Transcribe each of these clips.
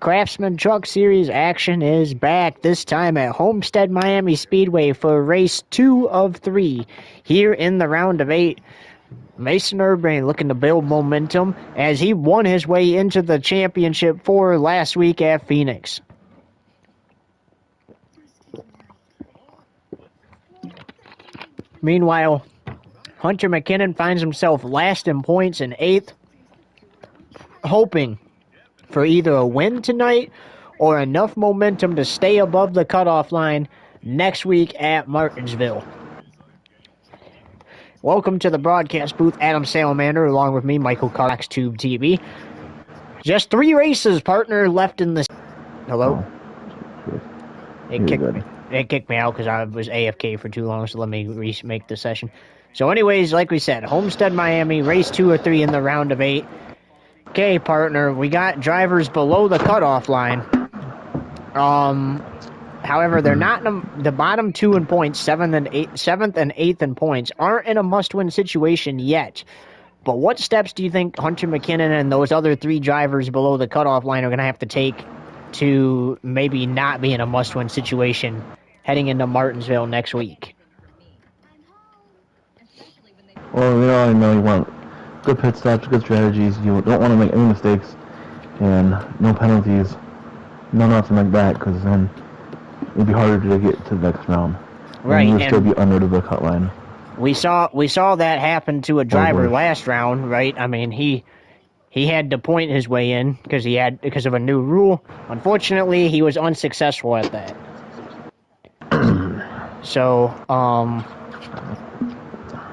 Craftsman Truck Series action is back, this time at Homestead-Miami Speedway for race 2 of 3. Here in the round of 8, Mason Urbain looking to build momentum as he won his way into the championship for last week at Phoenix. Meanwhile, Hunter McKinnon finds himself last in points in 8th, hoping for either a win tonight or enough momentum to stay above the cutoff line next week at Martinsville. Welcome to the broadcast booth, Adam Salamander, along with me, Michael Cox, Tube TV. Just 3 races, partner, left in this. Hello? It kicked me out because I was AFK for too long, so let me remake the session. So anyways, like we said, Homestead-Miami, race 2 or 3 in the round of 8. Okay, partner, we got drivers below the cutoff line. However, they're not in the bottom 2 in points, 7th and 8th in points, aren't in a must-win situation yet. But what steps do you think Hunter McKinnon and those other 3 drivers below the cutoff line are going to have to take to maybe not be in a must-win situation heading into Martinsville next week? Well, I know you want good pit stops, good strategies. You don't want to make any mistakes, and no penalties, no nothing like that, because then it'd be harder to get to the next round. Right, and you'd still be under the cut line. We saw that happen to a driver last round, right? I mean, he had to point his way in because of a new rule. Unfortunately, he was unsuccessful at that. So,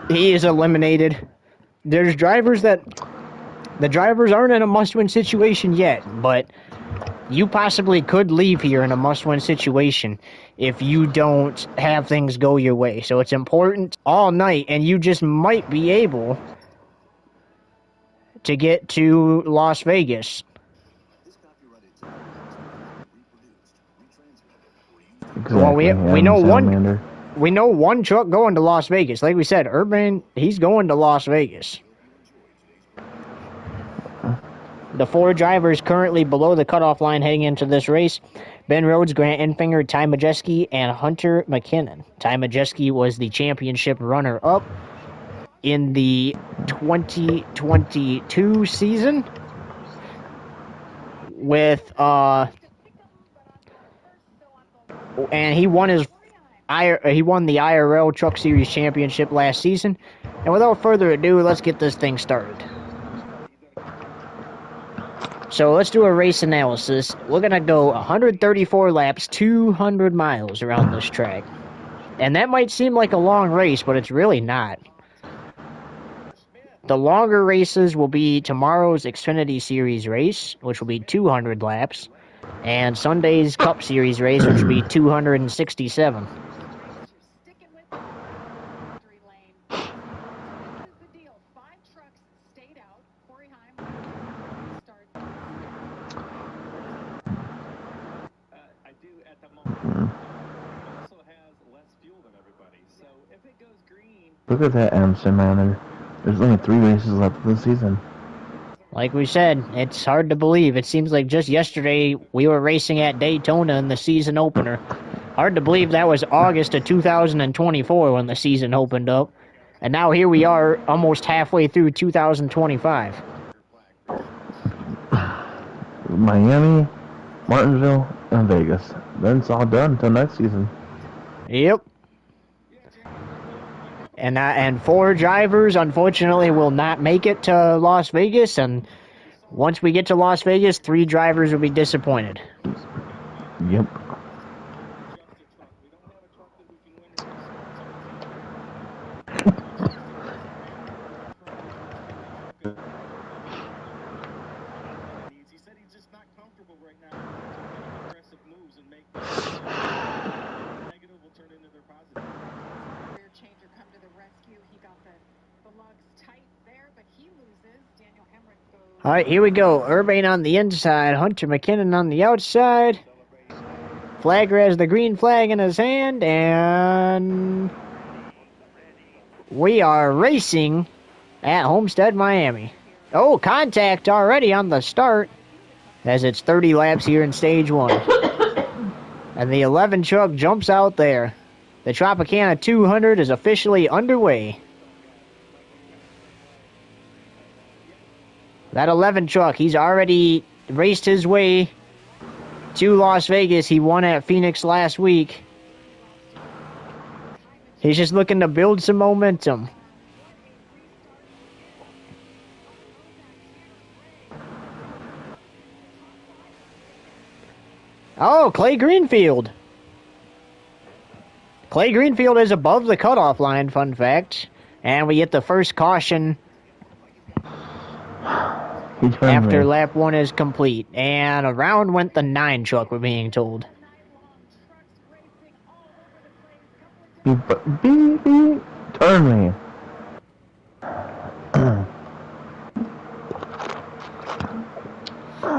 he is eliminated. There's drivers the drivers aren't in a must-win situation yet, but you possibly could leave here in a must-win situation if you don't have things go your way. So it's important all night, and you just might be able to get to Las Vegas. Exactly. Well, we know one truck going to Las Vegas. Like we said, Urbain, he's going to Las Vegas. The 4 drivers currently below the cutoff line heading into this race: Ben Rhodes, Grant Enfinger, Ty Majeski, and Hunter McKinnon. Ty Majeski was the championship runner-up in the 2022 season with and he won the IRL Truck Series Championship last season. And without further ado, let's get this thing started. So let's do a race analysis. We're going to go 134 laps, 200 miles around this track. And that might seem like a long race, but it's really not. The longer races will be tomorrow's Xfinity Series race, which will be 200 laps, and Sunday's Cup Series race, which will be 267. Look at that, Emerson, man. There's only 3 races left of the season. Like we said, it's hard to believe. It seems like just yesterday we were racing at Daytona in the season opener. Hard to believe that was August of 2024 when the season opened up. And now here we are almost halfway through 2025. Miami, Martinsville, and Vegas. Then it's all done until next season. Yep. And 4 drivers, unfortunately, will not make it to Las Vegas. And once we get to Las Vegas, 3 drivers will be disappointed. Yep. All right, here we go. Urbain on the inside, Hunter McKinnon on the outside. Flagger has the green flag in his hand, and we are racing at Homestead-Miami. Oh, contact already on the start. as it's 30 laps here in stage 1. And the 11 truck jumps out there. The Tropicana 200 is officially underway. That 11 truck, he's already raced his way to Las Vegas. He won at Phoenix last week. He's just looking to build some momentum. Oh, Clay Greenfield. Clay Greenfield is above the cutoff line, fun fact. And we get the first caution after lap 1 is complete. And around went the 9 truck, we're being told. Turn me.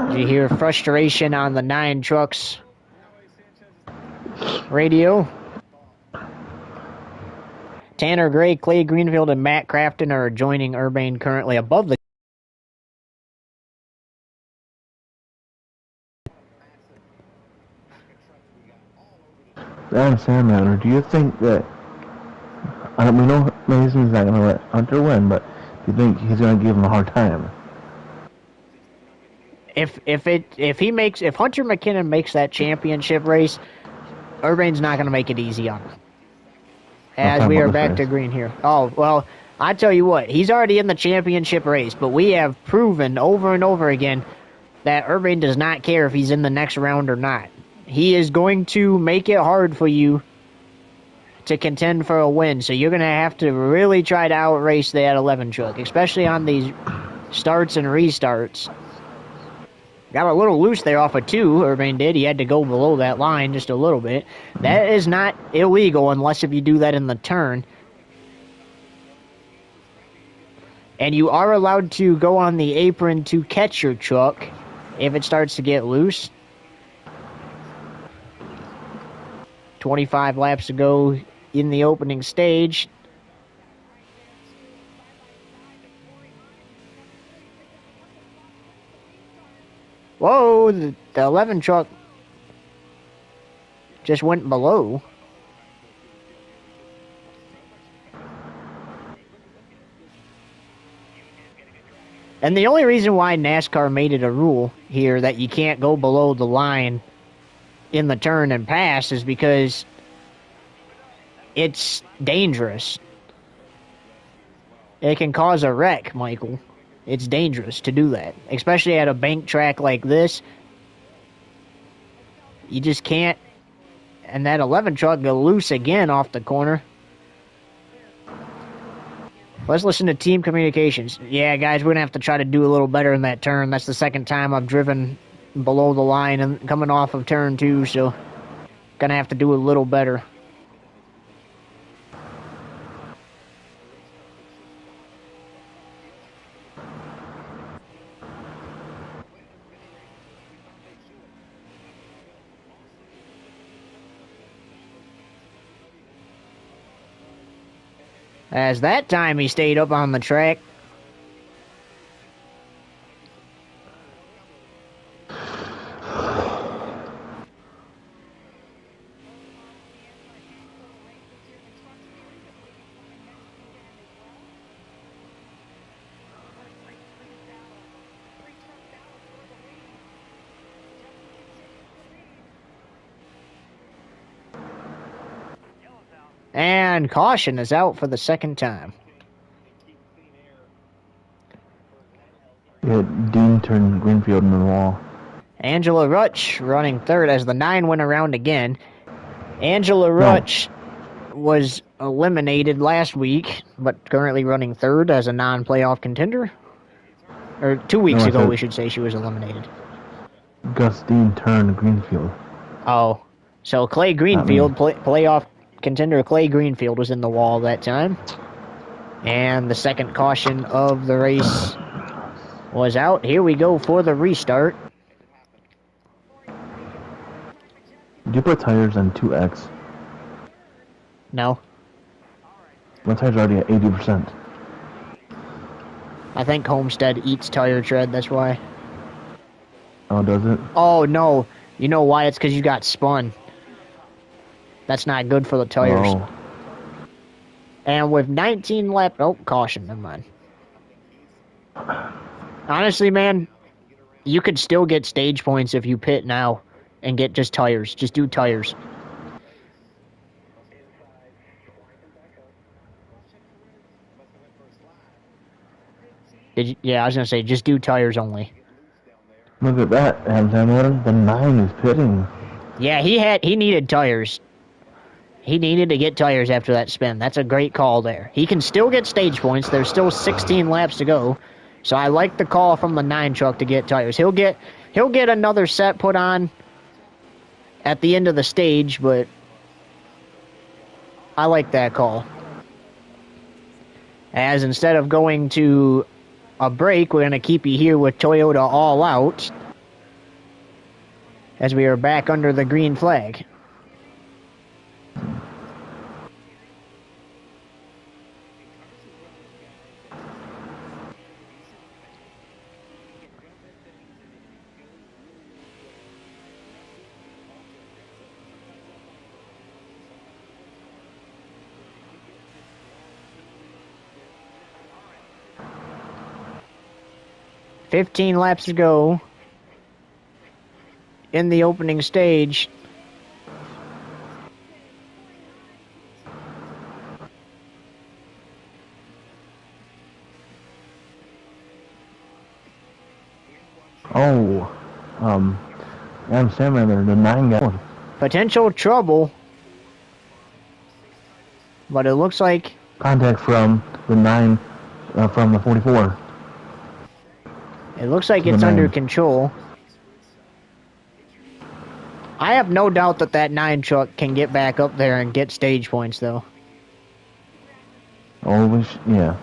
Did you hear frustration on the 9 trucks radio? Tanner Gray, Clay Greenfield, and Matt Crafton are joining Urbain currently above the... Adam Sandmatter, do you think that... we know Mason's not going to let Hunter win, but do you think he's going to give him a hard time? If Hunter McKinnon makes that championship race, Urbain's not going to make it easy on him. As we are back to green here. Oh, well, I tell you what, he's already in the championship race, but we have proven over and over again that Urbain does not care if he's in the next round or not. He is going to make it hard for you to contend for a win, so you're going to have to really try to outrace that 11 truck, especially on these starts and restarts. Got a little loose there off of 2, Urbain did. He had to go below that line just a little bit. That is not illegal unless if you do that in the turn. And you are allowed to go on the apron to catch your truck if it starts to get loose. 25 laps to go in the opening stage. Whoa, the 11 truck just went below. And the only reason why NASCAR made it a rule here that you can't go below the line in the turn and pass is because it's dangerous. It can cause a wreck, Michael. It's dangerous to do that, especially at a bank track like this. You just can't. And that 11 truck go loose again off the corner. Let's listen to team communications. Yeah, guys, we're going to have to try to do a little better in that turn. That's the second time I've driven below the line and coming off of turn 2, so going to have to do a little better. As that time he stayed up on the track. And caution is out for the second time. Yeah, Dean turned Greenfield in the wall. Angela Rutsch running third as the 9 went around again. Angela Rutsch was eliminated last week, but currently running third as a non-playoff contender. Or 2 weeks ago, we should say, she was eliminated. Gus Dean turned Greenfield. Oh, so Clay Greenfield, playoff contender Clay Greenfield was in the wall that time. And the second caution of the race was out. Here we go for the restart. Did you put tires on 2X? No. My tires are already at 80%. I think Homestead eats tire tread, that's why. Oh, does it? Oh, no. You know why? It's because you got spun. That's not good for the tires. Oh. And with 19 laps... Oh, caution. Never mind. Honestly, man, you could still get stage points if you pit now and get just tires. Just do tires. Yeah, I was going to say, just do tires only. Look at that, Hamilton. The 9 is pitting. Yeah, he needed tires. He needed to get tires after that spin. That's a great call there. He can still get stage points. There's still 16 laps to go. So I like the call from the 9 truck to get tires. He'll get another set put on at the end of the stage, but I like that call. As instead of going to a break, we're going to keep you here with Toyota all out as we are back under the green flag. $15 laps to go in the opening stage. Oh, Adam Sandman, the 9 guy. Potential trouble, but it looks like Contact from the 9, from the 44. It looks like it's under control. I have no doubt that 9 truck can get back up there and get stage points, though. Oh, yeah.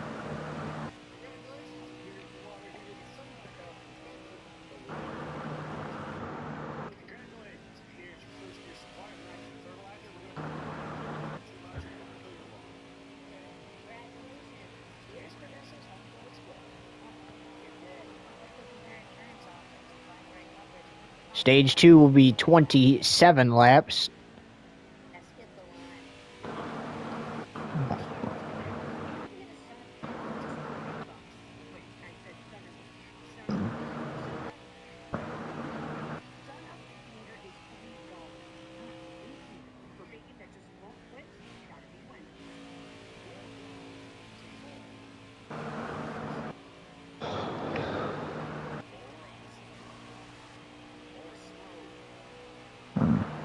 Stage 2 will be 27 laps.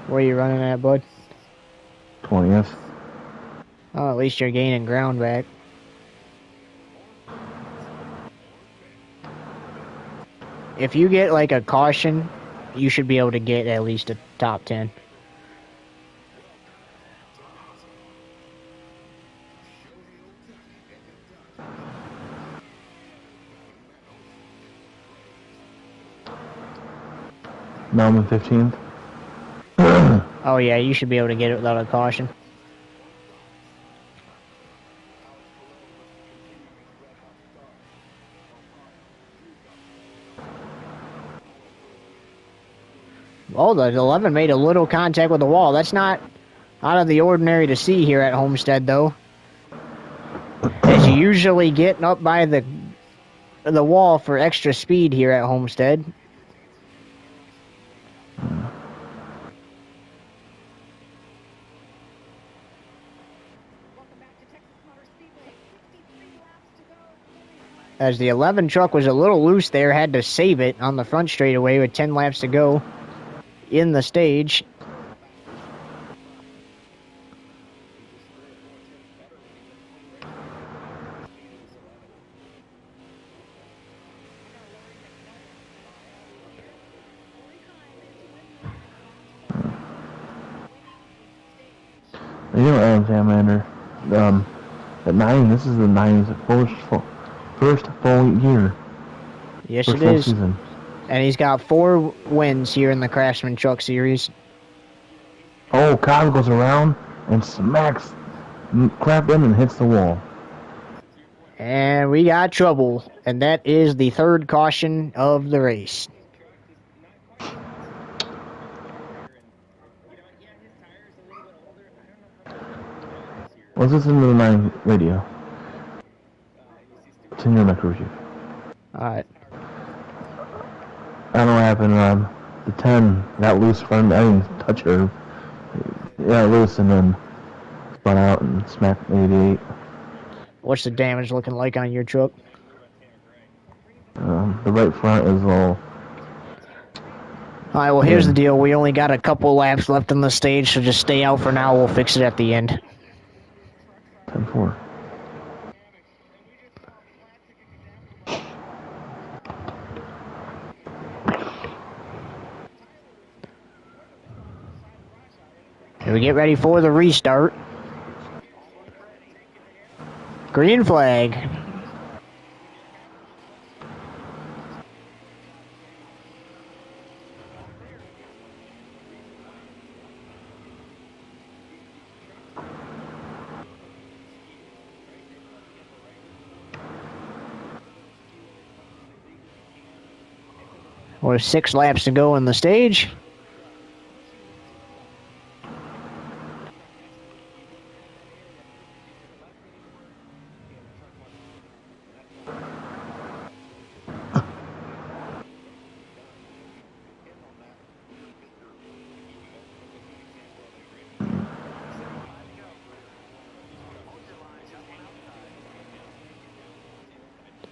Where are you running at, bud? 20th. Oh, at least you're gaining ground back. If you get like a caution, you should be able to get at least a top 10. Now I'm in 15th. Oh yeah, you should be able to get it without a caution. Oh, the 11 made a little contact with the wall. That's not out of the ordinary to see here at Homestead, though. As you usually get up by the wall for extra speed here at Homestead. As the 11 truck was a little loose there, had to save it on the front straightaway with 10 laps to go in the stage. You know, Adam Salamander, at 9, this is the 9's first full year. Yes, first it full is. Season. And he's got 4 wins here in the Craftsman Truck Series. Oh, Kyle goes around and smacks Craftsman and hits the wall. And we got trouble. And that is the 3rd caution of the race. Let's listen to the 9 radio. It's in your metro chief. Alright. I don't know what happened. The 10 got loose from I didn't touch her. Yeah, loose and then spun out and smacked the 88. What's the damage looking like on your truck? The right front is all. Alright, well, here's the deal. We only got a couple laps left on the stage, so just stay out for now. We'll fix it at the end. 10-4. Here we get ready for the restart. Green flag. We're 6 laps to go in the stage.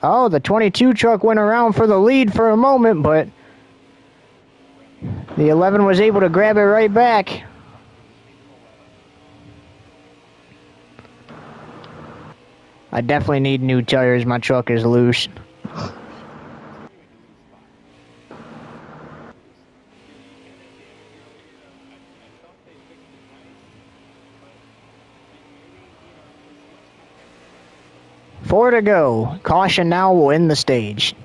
Oh, the 22 truck went around for the lead for a moment, but the 11 was able to grab it right back. I definitely need new tires. My truck is loose. Four to go. Caution now will end the stage.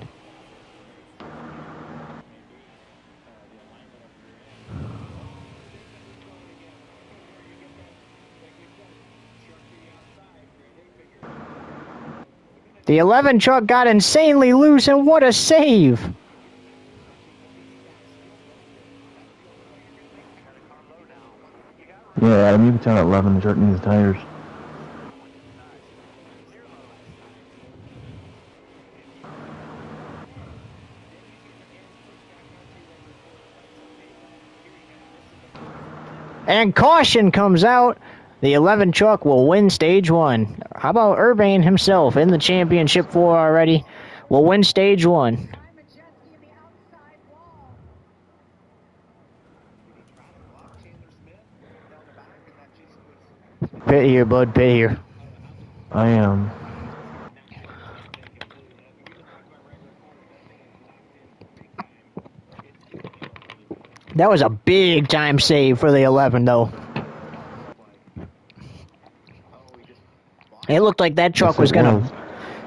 The 11 truck got insanely loose, and what a save! Yeah, Adam, you can tell 11 truck needs tires. And caution comes out. The 11 truck will win stage 1. How about Urbain himself in the championship 4 already? Will win stage 1. Pit here, bud, pit here. I am. That was a big time save for the 11, though. It looked like that truck was gonna.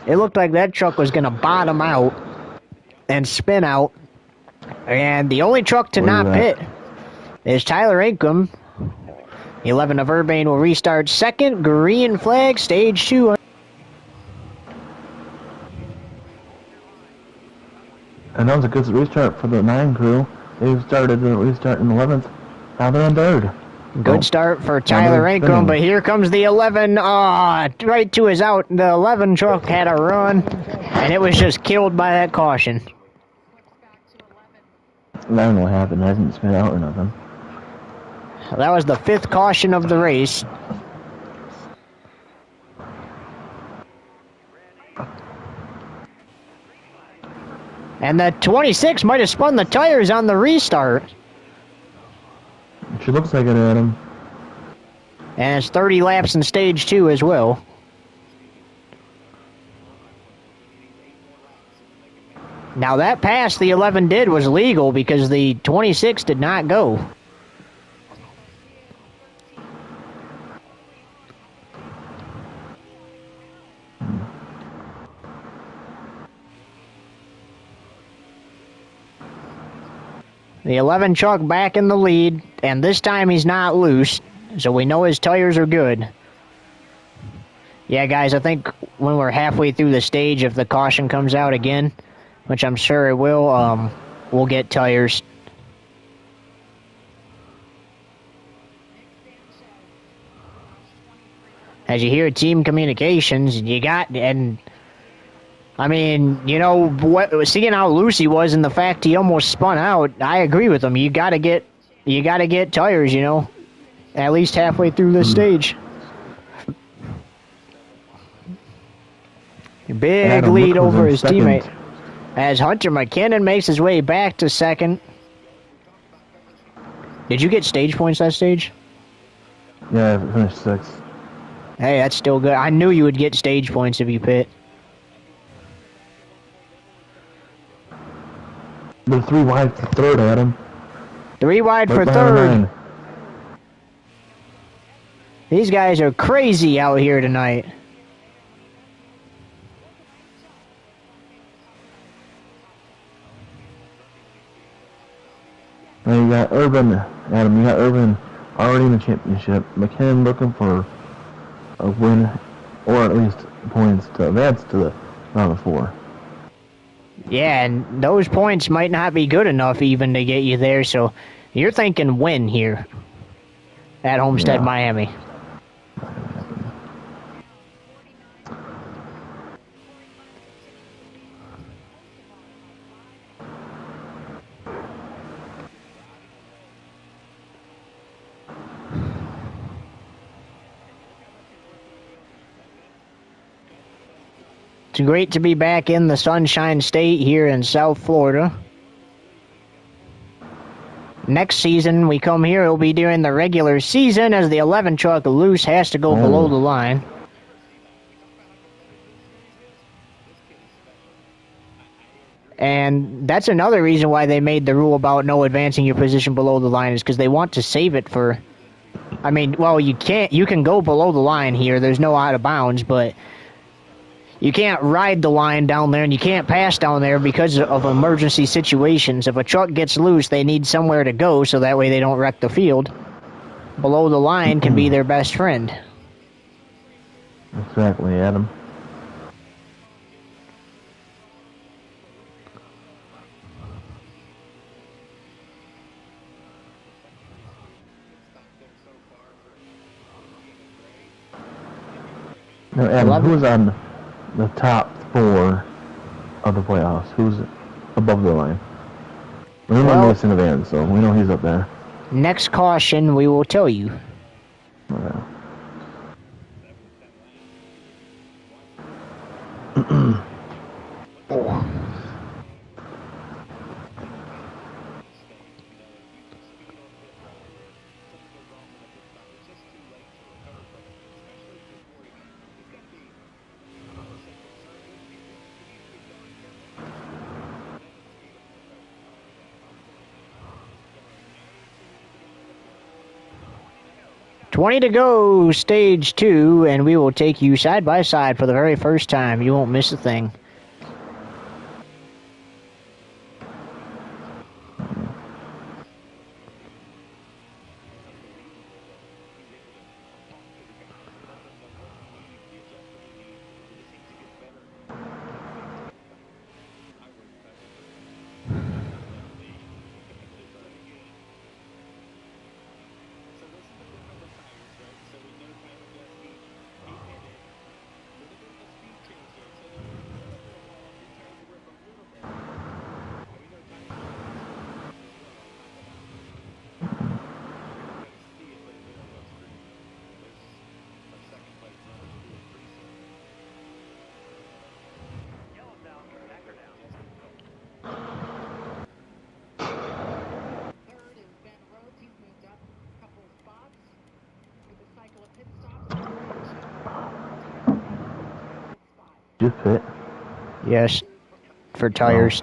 It looked like that truck was gonna bottom out and spin out. And the only truck to not pit is Tyler Ancrum. 11 of Urbain will restart second. Green flag, stage 2. And that was a good restart for the 9 crew. They started the restart in 11th. Now they're in 3rd. Good start for Tyler Ancrum, but here comes the 11. Right to his out. The 11 truck had a run, and it was just killed by that caution. I don't know what happened. It hasn't spit out or nothing. That was the 5th caution of the race. And the 26 might have spun the tires on the restart. She looks like it, Adam. And it's 30 laps in stage 2 as well. Now that pass the 11 did was legal because the 26 did not go. The 11 truck back in the lead, and this time he's not loose, so we know his tires are good. Yeah, guys, I think when we're halfway through the stage, if the caution comes out again, which I'm sure it will, we'll get tires. As you hear team communications, and I mean, you know, seeing how loose he was and the fact he almost spun out, I agree with him. You gotta get tires, you know, at least halfway through this stage. Big Adam, lead look who's over in his second. teammate. As Hunter McKinnon makes his way back to second. Did you get stage points that stage? Yeah, I finished 6th. Hey, that's still good. I knew you would get stage points if you pit. They're 3 wide for third, Adam. 3 wide for Right third. 9. These guys are crazy out here tonight. Now you got Urban, Adam. You got Urban already in the championship. McKinnon looking for a win, or at least points to advance to the round of 4. Yeah, and those points might not be good enough even to get you there, so you're thinking win here at Homestead-Miami. It's great to be back in the Sunshine State here in South Florida. Next season we come here, it'll be during the regular season as the 11 truck loose has to go below the line. And that's another reason why they made the rule about no advancing your position below the line is because they want to save it for... I mean, well, you can go below the line here. There's no out of bounds, but you can't ride the line down there and you can't pass down there because of emergency situations. If a truck gets loose, they need somewhere to go so that way they don't wreck the field. Below the line can be their best friend. Exactly, Adam. Now, Adam, who's on the top 4 of the playoffs? Who's above the line? Remember Mason Urbain, so we know he's up there. Next caution, we will tell you. Okay. Oh. $20 to go, stage 2, and we will take you side by side for the very first time. You won't miss a thing. You fit? Yes, for tires.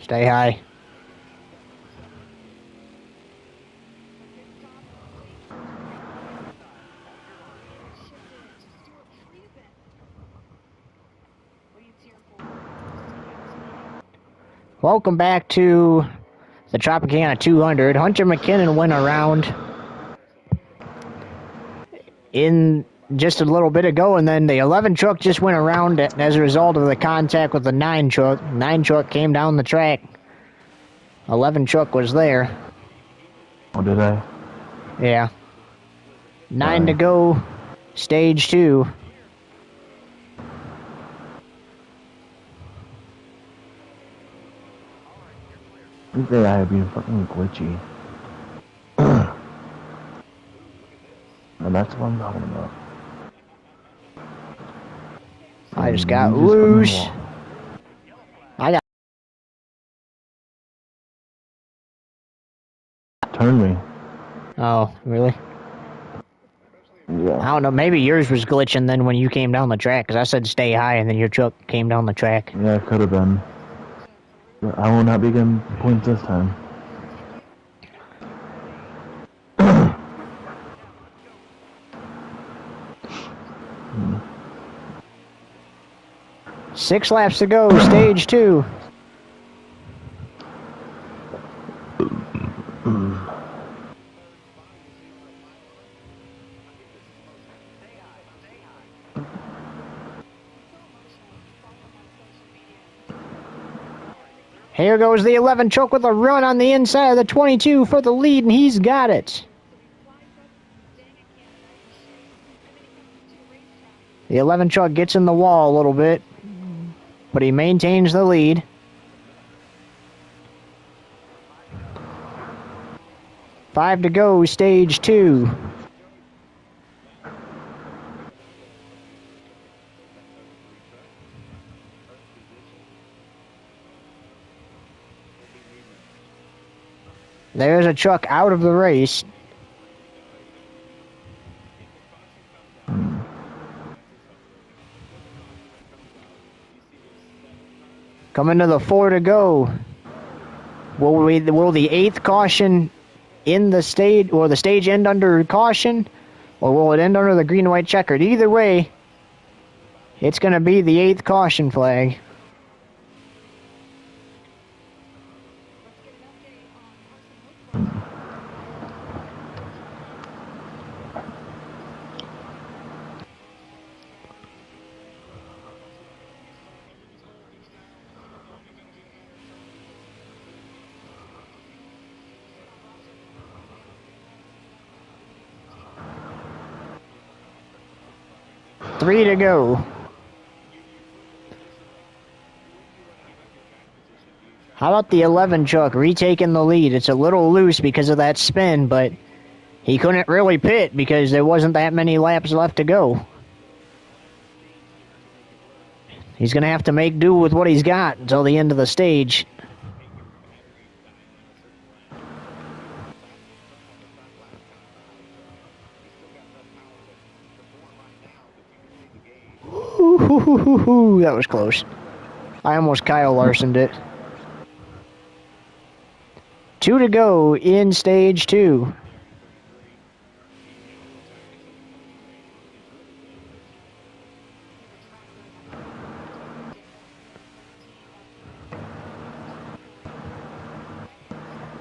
Stay high. Welcome back to the Tropicana 200. Hunter McKinnon went around in just a little bit ago, and then the 11 truck just went around as a result of the contact with the 9 truck. 9 truck came down the track. 11 truck was there. Oh, did I? Yeah. 9 to go, stage 2. This AI being fucking glitchy. And that's what I'm talking about. I just got loose. I got... Turn me. Oh, really? Yeah. I don't know. Maybe yours was glitching then when you came down the track, because I said stay high, and then your truck came down the track. Yeah, it could have been. But I will not be getting points this time. 6 laps to go, stage 2. Here goes the 11 truck with a run on the inside of the 22 for the lead, and he's got it. The 11 truck gets in the wall a little bit, but he maintains the lead. Five to go, stage 2. There's a truck out of the race. Coming to the 4 to go. Will the 8th caution in the stage, or the stage end under caution, or will it end under the green and white checkered? Either way, it's going to be the 8th caution flag. Three to go. How about the 11 truck retaking the lead? It's a little loose because of that spin, but he couldn't really pit because there wasn't that many laps left to go. He's going to have to make do with what he's got until the end of the stage. Ooh, that was close. I almost Kyle Larsoned it. 2 to go in stage 2.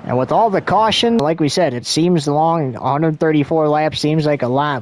And with all the caution, like we said, it seems long. 134 laps seems like a lot.